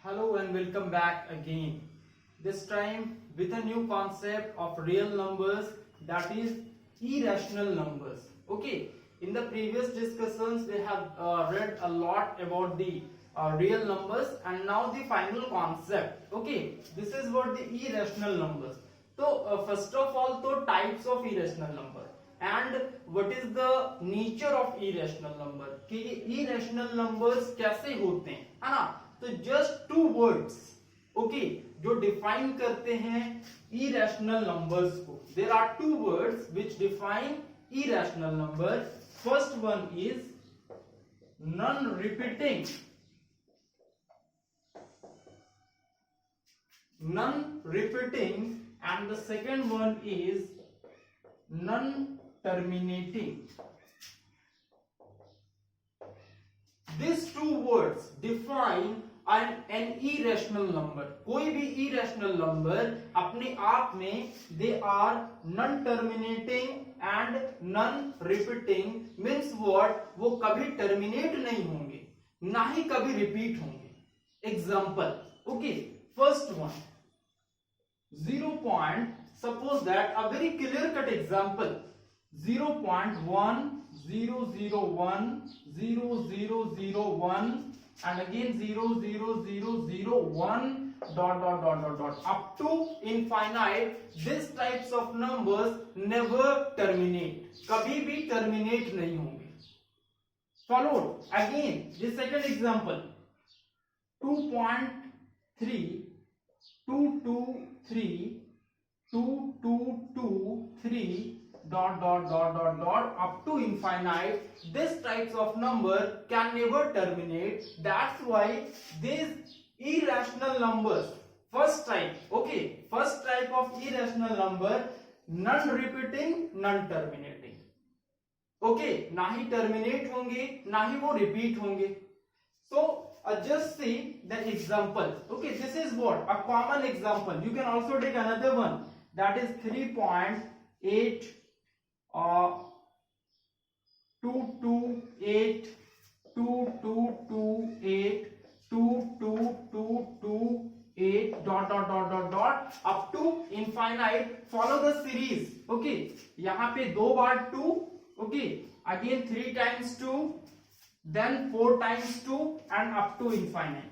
Hello and welcome back again. This time with a new concept of real numbers, that is irrational numbers. Okay, in the previous discussions we have read a lot about the real numbers, and now the final concept. Okay, this is what the irrational numbers. So first of all, तो types of irrational number and what is the nature of irrational number, कि ये irrational numbers कैसे होते हैं, है ना. तो just two words okay जो डिफाइन करते हैं इरेशनल नंबर्स को. There are two words which define irrational number. First one is non repeating, and the second one is non terminating. These two words define an irrational number. कोई भी irrational number अपने आप में they are non-terminating and non-repeating. Means what? वो कभी terminate नहीं होंगे, ना ही कभी repeat होंगे. Example, okay, first one 0. Suppose that a very clear-cut example, 0.1 0 0 1 0 0 0 1 and again 0 0 0 0 1 dot up to infinite. These types of numbers never terminate, कभी भी terminate नहीं होंगे. Followed again the second example 2.3 223 2223 dot up to infinite. This types of number can never terminate. That's why these irrational numbers, first type, okay, first type of irrational number, non-repeating, non-terminating. Okay, ना ही terminate होंगे, ना ही वो repeat होंगे. So just see the example. Okay, this is what a common example. You can also take another one, that is 3.8 228 2228 2228 dot up to infinite. Follow the series. Okay, यहाँ पे दो बार 2, okay, again 3 times 2, then 4 times 2 and up to infinite.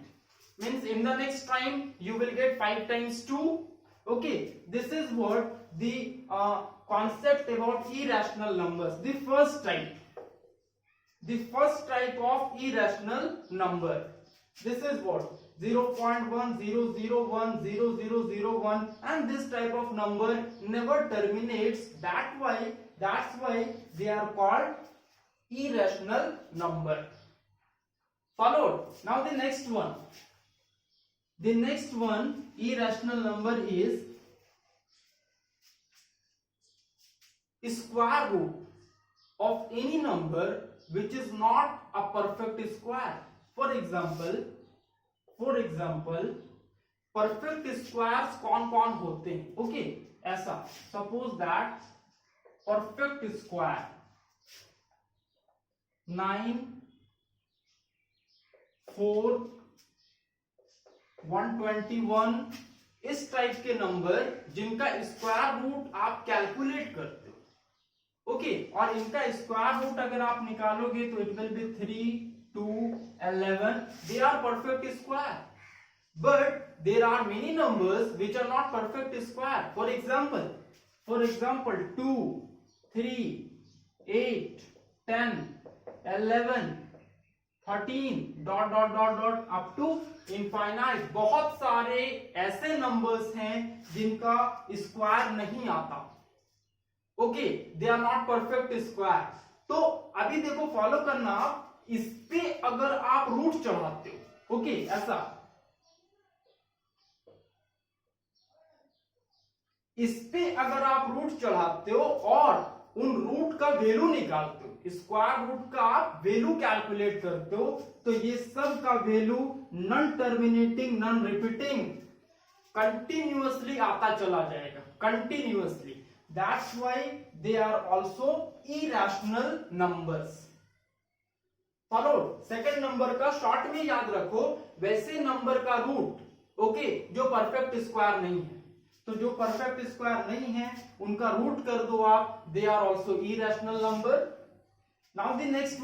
Means in the next time you will get 5 times 2. Okay, this is what the concept about irrational numbers. The first type of irrational number. This is what 0.1 0 0 1 0 0 0 1, and this type of number never terminates. That's why they are called irrational number. Followed. Now the next one. The next one irrational number is square root of any number which is not a perfect square. For example, perfect squares कौन-कौन होते हैं? Okay, ऐसा. Suppose that perfect square 9 4 121, इस type के number जिनका square root आप calculate करते हो. ओके, और इनका स्क्वायर रूट अगर आप निकालोगे तो it will be 3 2 11. They are perfect square. But there are many numbers which are not perfect square. For example 2 3 8 10 11 13 dot up to infinite. बहुत सारे ऐसे नंबर्स हैं जिनका स्क्वायर नहीं आता. Okay, they are not perfect square. तो अभी देखो, फॉलो करना आप. इस पे अगर आप रूट चढ़ाते हो, ओके, ऐसा इस पे अगर आप रूट चढ़ाते हो और उन रूट का वैल्यू निकालते हो, स्क्वायर रूट का आप वैल्यू कैलकुलेट करते हो, तो ये सब का value non terminating, non repeating, continuously आता चला जाएगा. Continuously. That's why they are also irrational numbers. Follow. Second number का शॉर्ट में याद रखो, वैसे नंबर का रूट, ओके, जो परफेक्ट स्क्वायर नहीं है, तो जो परफेक्ट स्क्वायर नहीं है उनका रूट कर दो आप, they are also irrational number. Now the next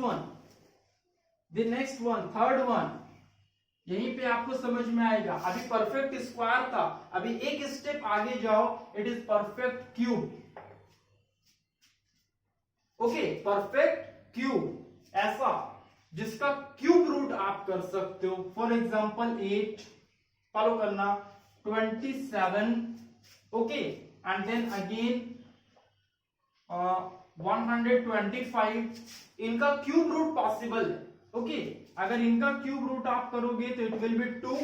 one, third one, यहीं पे आपको समझ में आएगा। अभी परफेक्ट स्क्वायर था, अभी एक स्टेप आगे जाओ, it is perfect cube. Okay, perfect cube ऐसा जिसका क्यूब रूट आप कर सकते हो। फॉर एग्जांपल 8, फॉलो करना, 27, ओके, एंड देन अगेन 125, इनका क्यूब रूट पॉसिबल है। ओके, अगर इनका क्यूब रूट आप करोगे तो इट विल बी 2,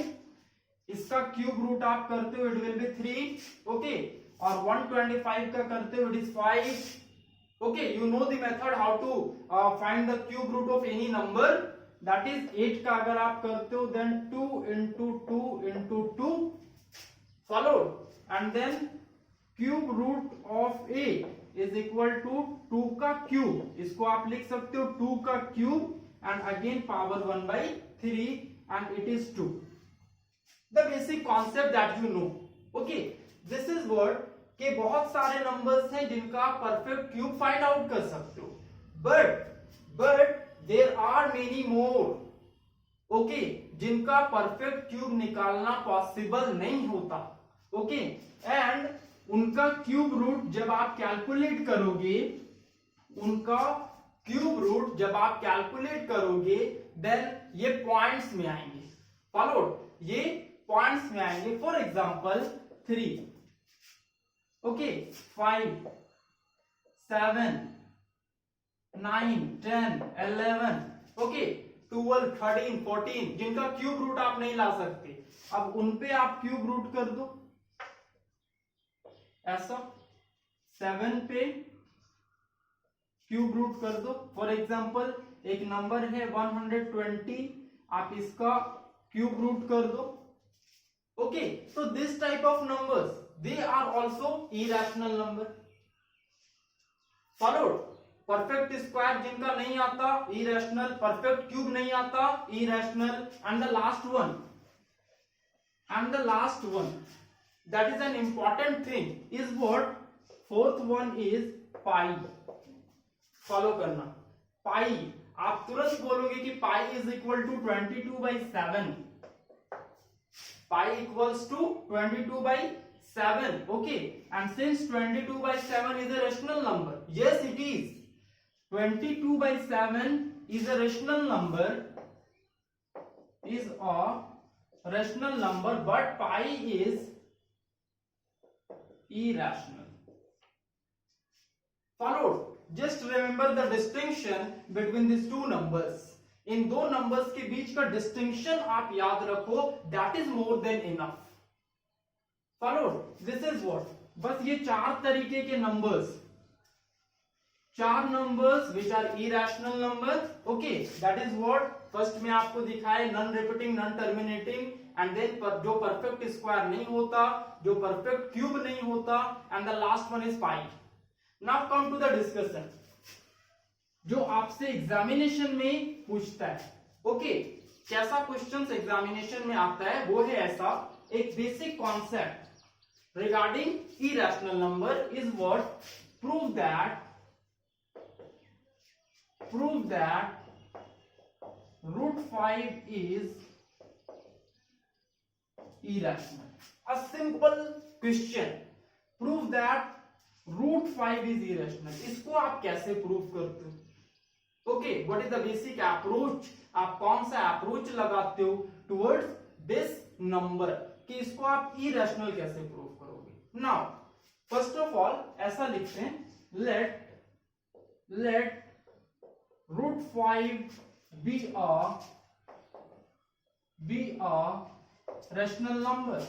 इसका क्यूब रूट आप करते हो इट विल बी 3, ओके, और 125 का करते हो it is 5। okay, you know the method how to find the cube root of any number, that is 8 का अगर आप करते हो then 2 into 2 into 2 followed, and then cube root of 8 is equal to 2 का क्यूब, इसको आप लिख सकते हो 2 का cube and again power 1 by 3 and it is 2. The basic concept that you know. Okay, this is what कि बहुत सारे नंबर्स हैं जिनका परफेक्ट क्यूब फाइंड आउट कर सकते हो, but there are many more, okay, जिनका परफेक्ट क्यूब निकालना पॉसिबल नहीं होता। ओके, एंड उनका क्यूब रूट जब आप कैलकुलेट करोगे, उनका क्यूब रूट जब आप कैलकुलेट करोगे देन ये पॉइंट्स में आएंगे। फॉलो, ये पॉइंट्स में आएंगे। फॉर एग्जांपल 3, ओके, 5, 7, 9, 10, 11, ओके, 12, 13, 14, जिनका क्यूब रूट आप नहीं ला सकते, अब उनपे आप क्यूब रूट कर दो ऐसा। 7 पे क्यूब रूट कर दो। फॉर एग्जांपल एक नंबर है 120, आप इसका क्यूब रूट कर दो। Okay, so this type of numbers they are also irrational number. Followed, perfect square जिनका नहीं आता irrational, perfect cube नहीं आता irrational, and the last one that is an important thing is what, fourth one is pi. Follow करना, pi, आप तुरंत बोलोगे कि pi is equal to 22/7, pi equals to 22/7, okay, and since 22/7 is a rational number, yes it is, 22/7 is a rational number, but pi is irrational. Followed, just remember the distinction between these two numbers. इन दो numbers के बीच का distinction आप याद रखो, that is more than enough. Follow, this is what, बस ये चार तरीके के नंबर्स, चार numbers which are irrational number, okay, that is what first में आपको दिखाए, non repeating, non terminating, and then जो परफेक्ट स्क्वायर नहीं होता, जो परफेक्ट क्यूब नहीं होता, and the last one is pi. Now come to the discussion जो आपसे एग्जामिनेशन में पूछता है। ओके, कैसा क्वेश्चंस एग्जामिनेशन में आता है वो है ऐसा, एक basic concept regarding irrational number is what, prove that √5 is irrational. A simple question, prove that √5 is irrational. इसको आप कैसे प्रूव करते हो? Okay, what is the basic approach, आप कौन सा अप्रोच लगाते हो टुवर्ड्स दिस नंबर कि इसको आप इरेशनल कैसे प्रूव करोगे? नाउ फर्स्ट ऑफ ऑल ऐसा लिखते हैं, late √5 be a rational number.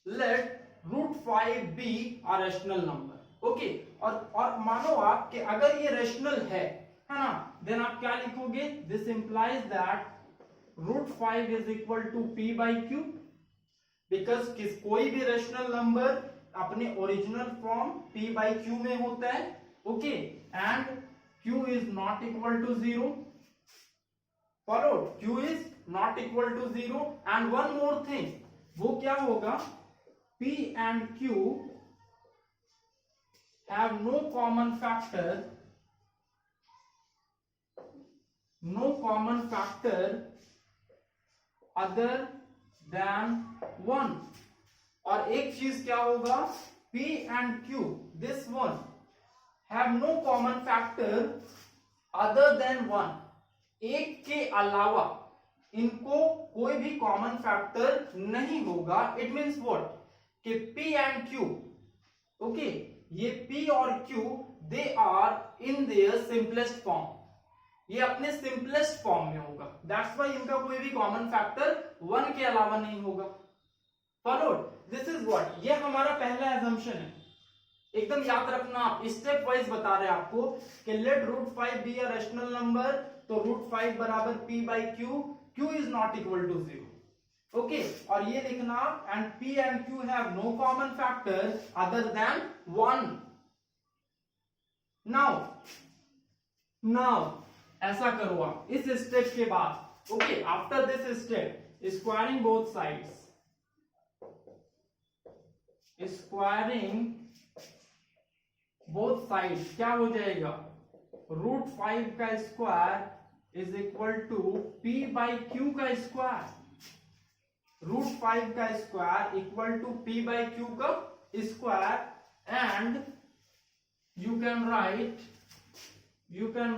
Let √5 be a rational number. Okay, और मानो आप कि अगर ये रेशनल है ना, देन आप क्या लिखोगे, this implies that √5 is equal to p/q, because कोई भी रेशनल नंबर अपने ओरिजिनल फॉर्म p/q में होता है। Okay, and q is not equal to 0, followed q is not equal to 0 and one more thing, वो क्या होगा, p and q have no common factor other than 1। और एक चीज क्या होगा, p and q, this one have no common factor other than 1। एक के अलावा इनको कोई भी कॉमन फैक्टर नहीं होगा। इट मीन्स व्हाट, कि p एंड q, ओके, ये p और q they are in their simplest form, ये अपने सिंपलेस्ट फॉर्म में होगा। दैट्स वाई इनका कोई भी कॉमन फैक्टर 1 के अलावा नहीं होगा। फॉलोड, दिस इज व्हाट, ये हमारा पहला एजम्पशन है। एकदम याद रखना, आप स्टेप वाइज बता रहे हैं आपको कि let root 5 be a rational number, तो रूट 5 बराबर p by q, q is not equal to 0। Okay, और ये लिखना, and p and q have no common factor other than 1। Now ऐसा करो आप इस स्टेप के बाद। Okay, after this step, squaring both sides, squaring both sides क्या हो जाएगा, रूट 5 का square is equal to p by q का स्क्वायर। रूट 5 का square equal to p by q का square, and you can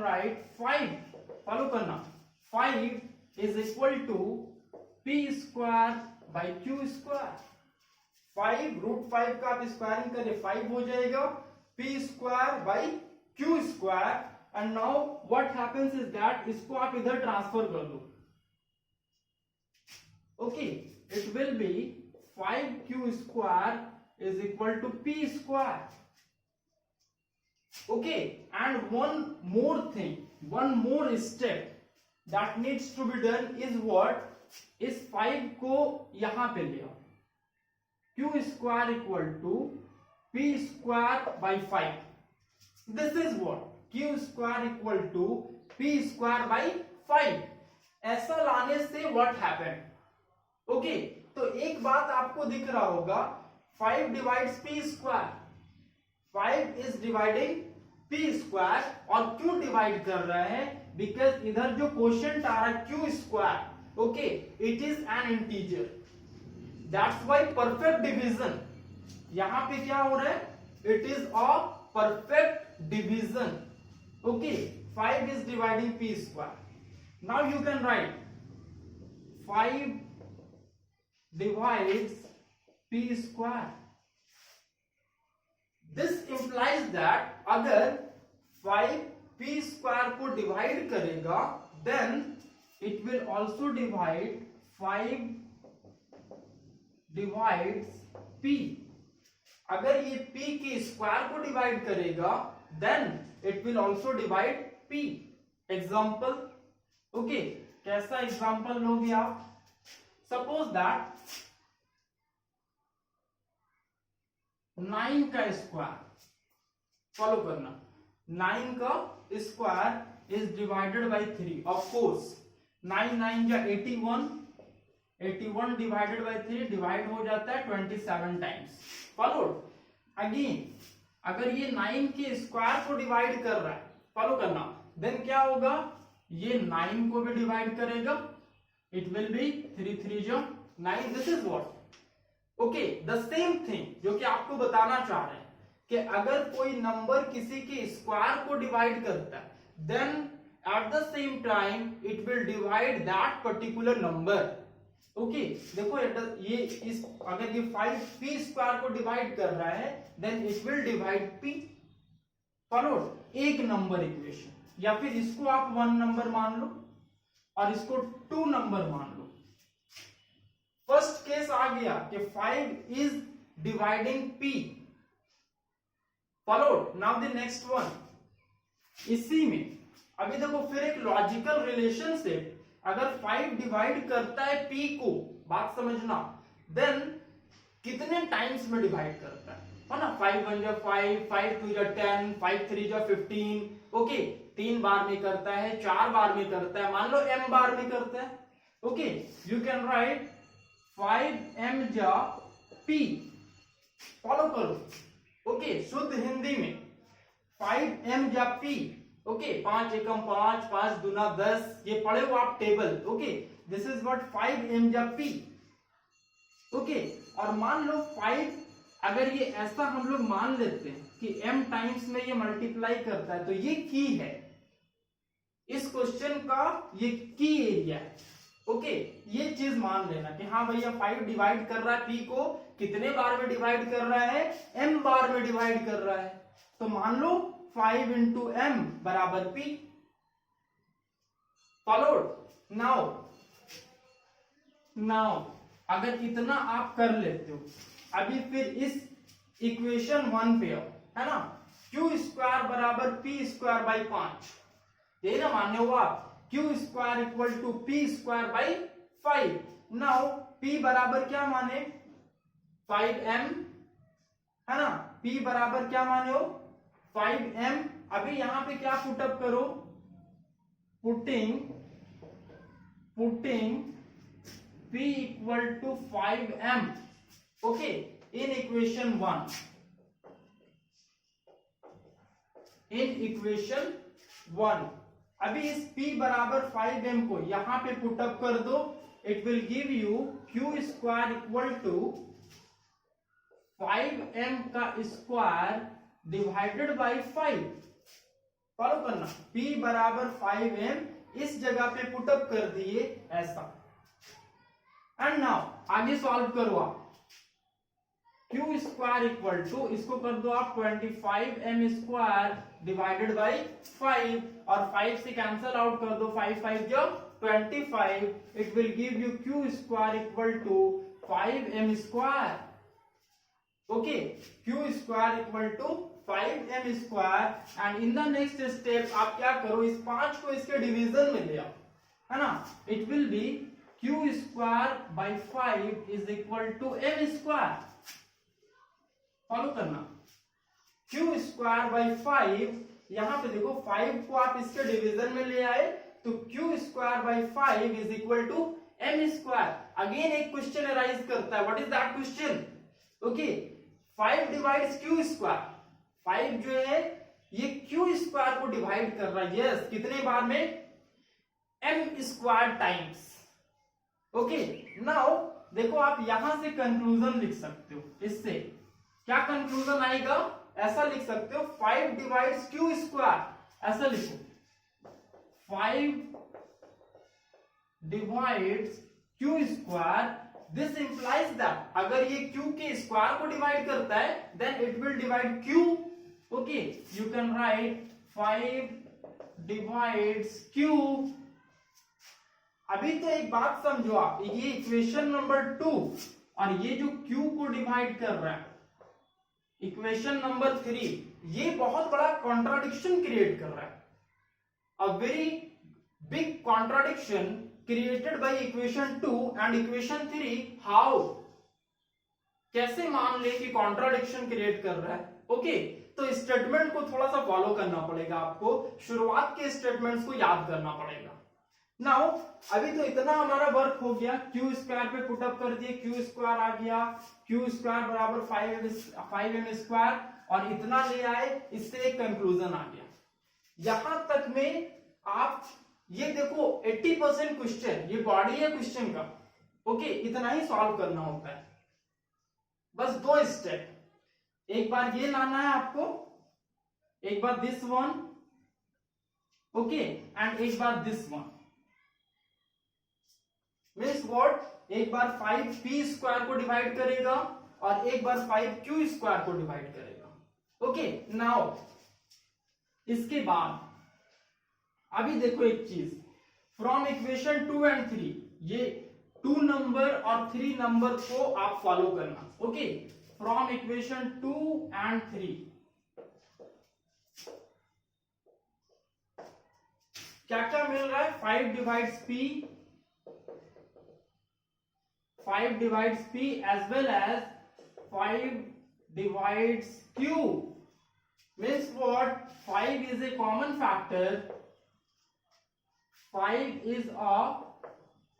write 5, follow करना, 5 is equal to p square by q square. 5 root 5 का आप squaring करें 5 हो जाएगा, p square by q square. And now what happens is that, इसको आप इधर ट्रांसफर कर दो। Okay, it will be 5q square is equal to p square. Okay, and one more thing, one more step that needs to be done is what, इस 5 को यहां पे ले आओ, q square equal to p square by 5। This is what, q square equal to p square by 5। ऐसा लाने से what happened, okay, तो एक बात आपको दिख रहा होगा, 5 divides p square, 5 is dividing p square, और क्यों डिवाइड कर रहा है, बिकॉज इधर जो क्वोशिएंट आ रहा है q square, okay, it is an integer, that's why perfect division, यहां पे क्या हो रहा है, it is a perfect division. Okay, 5 is dividing p square. Now you can write 5 divides p square. This implies that अगर 5 p square को divide करेगा, then it will also divide 5 divides p। अगर ये p के square को divide करेगा, then it will also divide p। Example, okay, कैसा example लोगे आप, सपोज दैट 9 का स्क्वायर, फॉलो करना, 9 का square is divided by 3। Of course 9 9 या 81, 81 डिवाइडेड बाई 3 डिवाइड हो जाता है 27 टाइम्स। फॉलो अगेन, अगर ये 9 के स्क्वायर को डिवाइड कर रहा है, फॉलो करना, देन क्या होगा, ये 9 को भी डिवाइड करेगा, इट विल बी 3 3 जो 9। This is what, okay, the same thing जो कि आपको बताना चाह रहे हैं कि अगर कोई नंबर किसी के स्क्वायर को डिवाइड करता है, then at the same time it will divide that particular number. Okay, देखो ये इस, अगर ये 5 p स्क्वायर को डिवाइड कर रहा है, then it will divide p। Followed, एक नंबर इक्वेशन, या फिर इसको आप 1 नंबर मान लो और इसको 2 नंबर मान लो। फर्स्ट केस आ गया कि 5 is dividing p। Followed, now the next one, इसी में अभी देखो फिर एक लॉजिकल रिलेशनशिप, अगर 5 डिवाइड करता है p को, बात समझना, देन कितने टाइम्स में डिवाइड करता है, है ना, 5 1 जा 5, 5 2 जा 10, 5 3 जा 15, ओके, 3 बार में करता है, 4 बार में करता है, मान लो m बार में करता है, okay, you can right 5m जा p, फॉलो करो, ओके, शुद्ध हिंदी में 5m जा p, ओके, 5 एकम 5, 5 दूना 10, ये पढ़े हो आप table, okay, this is what 5m जा p, ओके, और मान लो 5, अगर ये ऐसा हम लोग मान लेते हैं कि m टाइम्स में ये मल्टीप्लाई करता है, तो ये की है इस क्वेश्चन का, ये की एरिया है, ओके, ये चीज मान लेना कि हाँ भैया 5 डिवाइड कर रहा है p को, कितने बार में डिवाइड कर रहा है, m बार में डिवाइड कर रहा है, तो मान लो 5 इंटू m बराबर p, फॉलोड। नाउ अगर इतना आप कर लेते हो, अभी फिर इस इक्वेशन 1 पे आओ, है ना, क्यू स्क्वायर बराबर पी स्क्वायर बाई 5, यही ना मान्य हो आप, q square equal to p square by 5, now p बराबर क्या माने 5m, है ना, पी बराबर क्या माने हो 5m, अभी यहां पे क्या पुटअप करो, putting p equal to 5m, okay, in equation 1, अभी इस p बराबर 5m को यहां पे पुटअप कर दो, it will give you q square equal to 5m का स्क्वायर डिवाइडेड बाई 5, फॉलो करना, p बराबर 5m इस जगह पे पुटअप कर दिए ऐसा, एंड नाउ आगे सॉल्व करो आप, क्यू स्क्वायर इक्वल टू, इसको कर दो आप 25m स्क्वायर डिवाइडेड बाई 5, और 5 से कैंसल आउट कर दो, 5 5 जो 25, it will give you q square equal to 5m square, okay, q square equal to 5m square, and in the next step आप क्या करो, इस 5 को इसके डिवीजन में ले आओ, है ना, it will be q square by 5 is equal to m square, follow करना, q स्क्वायर बाई 5, यहां पे देखो 5 को आप इसके डिवीजन में ले आए, तो q square by 5 is equal to m square, again एक क्वेश्चन अराइज करता है, what is that question, okay, 5 divides q square, 5 जो है ये q स्क्वायर को डिवाइड कर रहा है, यस, कितने बार में, m square times, okay, now देखो आप यहां से कंक्लूजन लिख सकते हो, इससे क्या कंक्लूजन आएगा, ऐसा लिख सकते हो 5 डिवाइड्स क्यू स्क्वायर, ऐसा लिखो 5 divides q square, this implies that अगर ये क्यू के स्क्वायर को डिवाइड करता है then it will divide q, okay, you can write 5 divides q, अभी तो एक बात समझो आप, ये इक्वेशन नंबर 2 और ये जो q को डिवाइड कर रहा है इक्वेशन नंबर 3, ये बहुत बड़ा कॉन्ट्राडिक्शन क्रिएट कर रहा है, a very big contradiction created by equation 2 and equation 3, how, कैसे मान ले कि कॉन्ट्राडिक्शन क्रिएट कर रहा है, ओके, तो स्टेटमेंट को थोड़ा सा फॉलो करना पड़ेगा आपको, शुरुआत के स्टेटमेंट्स को याद करना पड़ेगा। नाउ अभी तो इतना हमारा वर्क हो गया, क्यू स्क्वायर पे पुटअप कर दिए, क्यू स्क्वायर आ गया, क्यू स्क्वायर बराबर 5m स्क्वायर, और इतना ले आए, इससे एक कंक्लूजन आ गया। यहां तक में आप ये देखो 80% क्वेश्चन, ये बॉडी है क्वेश्चन का, ओके, इतना ही सॉल्व करना होता है, बस 2 स्टेप, एक बार ये लाना है आपको, एक बार दिस वन, ओके, एंड एक बार दिस वन, मीन्स व्हाट, एक बार 5p स्क्वायर को डिवाइड करेगा और एक बार 5q स्क्वायर को डिवाइड करेगा, ओके, नाउ इसके बाद अभी देखो एक चीज, फ्रॉम इक्वेशन 2 एंड 3, ये 2 नंबर और 3 नंबर को आप फॉलो करना, ओके, फ्रॉम इक्वेशन 2 एंड 3 क्या क्या मिल रहा है, 5 divides p, 5 divides p as well as 5 divides q. Means what? 5 is a common factor. 5 is a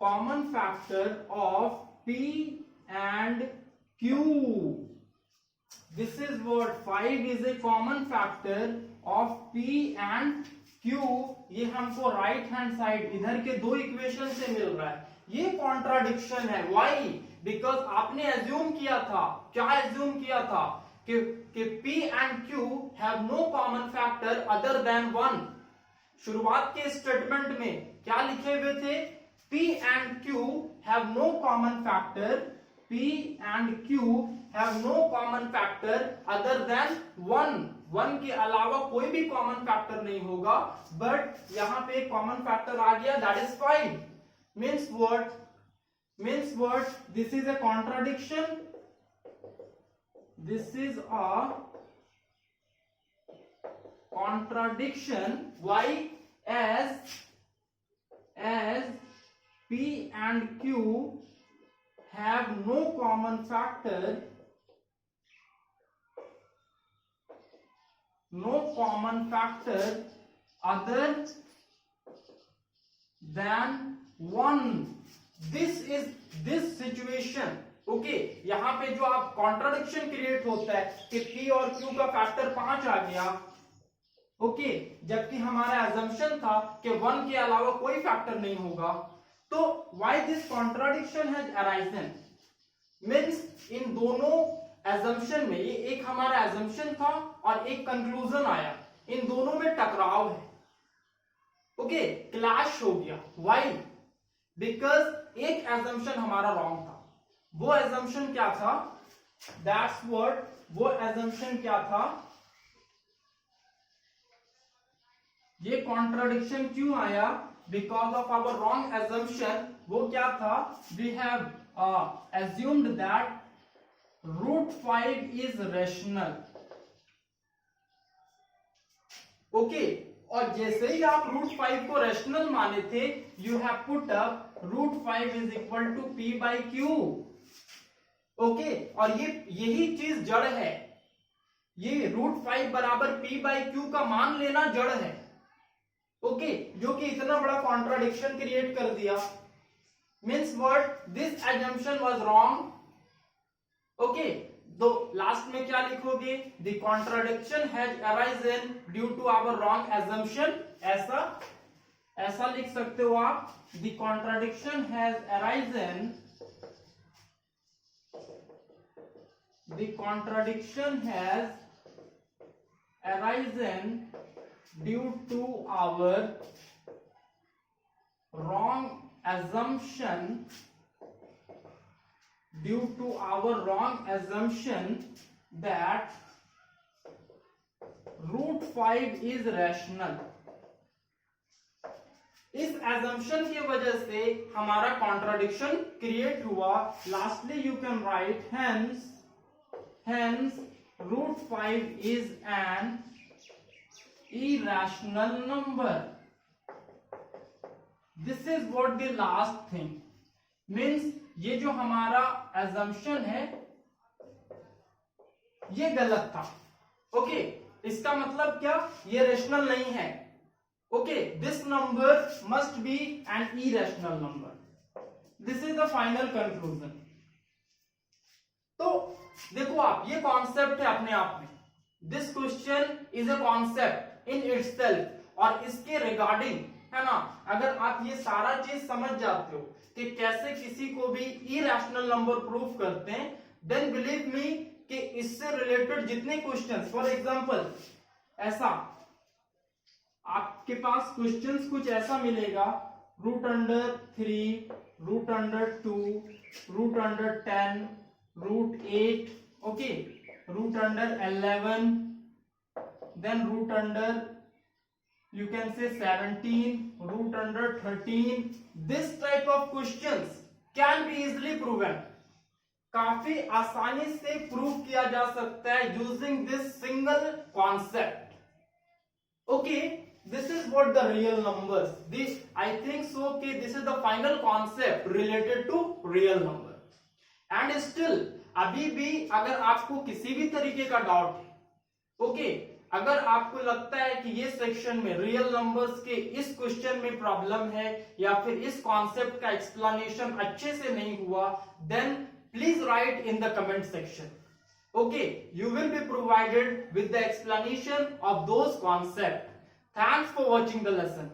common factor of p and q. This is what? 5 is a common factor of p and q. ये हमको right hand side इधर के दो equation से मिल रहा है. ये contradiction है. व्हाई? बिकॉज आपने एज्यूम किया था, क्या एज्यूम किया था कि p and q have no common factor other than 1. शुरुआत के स्टेटमेंट में क्या लिखे हुए थे? p and q have no common factor. p and q have no common factor other than 1. 1 के अलावा कोई भी कॉमन फैक्टर नहीं होगा. बट यहां पे कॉमन फैक्टर आ गया, that is 5. Means what? Means what? This is a contradiction. This is a contradiction. Why? As p and q have no common factor, other than 1. this situation. Okay, यहां पे जो आप contradiction create होता है कि p और q का factor 5 आ गया. ओके, जबकि हमारा एजम्पशन था कि 1 के अलावा कोई फैक्टर नहीं होगा. तो why this contradiction has arisen? Means in दोनों एजम्पशन में, ये एक हमारा एजम्पशन था और एक कंक्लूजन आया, इन दोनों में टकराव है. ओके, क्लैश हो गया. व्हाई? बिकॉज एक एजम्पशन हमारा रॉन्ग था. वो एजम्पशन क्या था? That's what. वो एजम्पशन क्या था? ये कॉन्ट्राडिक्शन क्यों आया? Because of our wrong assumption. वो क्या था? We have assumed that √5 is rational. Okay, और जैसे ही आप √5 को रैशनल माने थे, you have put up √5 is equal to p by q. Okay, और यही चीज जड़ है. ये √5 बराबर p बाई क्यू का मान लेना जड़ है. ओके, जो कि इतना बड़ा कॉन्ट्राडिक्शन क्रिएट कर दिया. Means what? This assumption was wrong. Okay, तो लास्ट में क्या लिखोगे? The contradiction has arisen due to our wrong assumption. ऐसा लिख सकते हो आप. The contradiction has arisen, the contradiction has arisen due to our wrong assumption, due to our wrong assumption that √5 is rational. इस assumption की वजह से हमारा contradiction create हुआ. Lastly you can write hence √5 is an irrational number. This is what the last thing means. ये जो हमारा assumption है ये गलत था. ओके, इसका मतलब क्या? ये रेशनल नहीं है. Okay, this number must be an irrational number. This is the final conclusion. तो देखो आप, ये कॉन्सेप्ट है अपने आप में. This question is a concept in itself. और इसके रिगार्डिंग, है ना, अगर आप ये सारा चीज समझ जाते हो कि कैसे किसी को भी इरेशनल नंबर प्रूफ करते हैं, देन बिलीव मी कि इससे रिलेटेड जितने क्वेश्चंस, फॉर एग्जांपल ऐसा आपके पास क्वेश्चंस कुछ ऐसा मिलेगा, √3, √2, √10, √8, okay, √11, then you can say 17, √13. This type of questions can be easily proven. काफी आसानी से प्रूव किया जा सकता है using this single concept. Okay, this is what the real numbers. This, I think so, okay, this is the final concept related to real number. And still अभी भी अगर आपको किसी भी तरीके का डाउट है, ओके, अगर आपको लगता है कि ये सेक्शन में रियल नंबर्स के इस क्वेश्चन में प्रॉब्लम है या फिर इस कॉन्सेप्ट का एक्सप्लेनेशन अच्छे से नहीं हुआ, then please write in the comment section. Okay, you will be provided with the explanation of those concepts. Thanks for watching the lesson.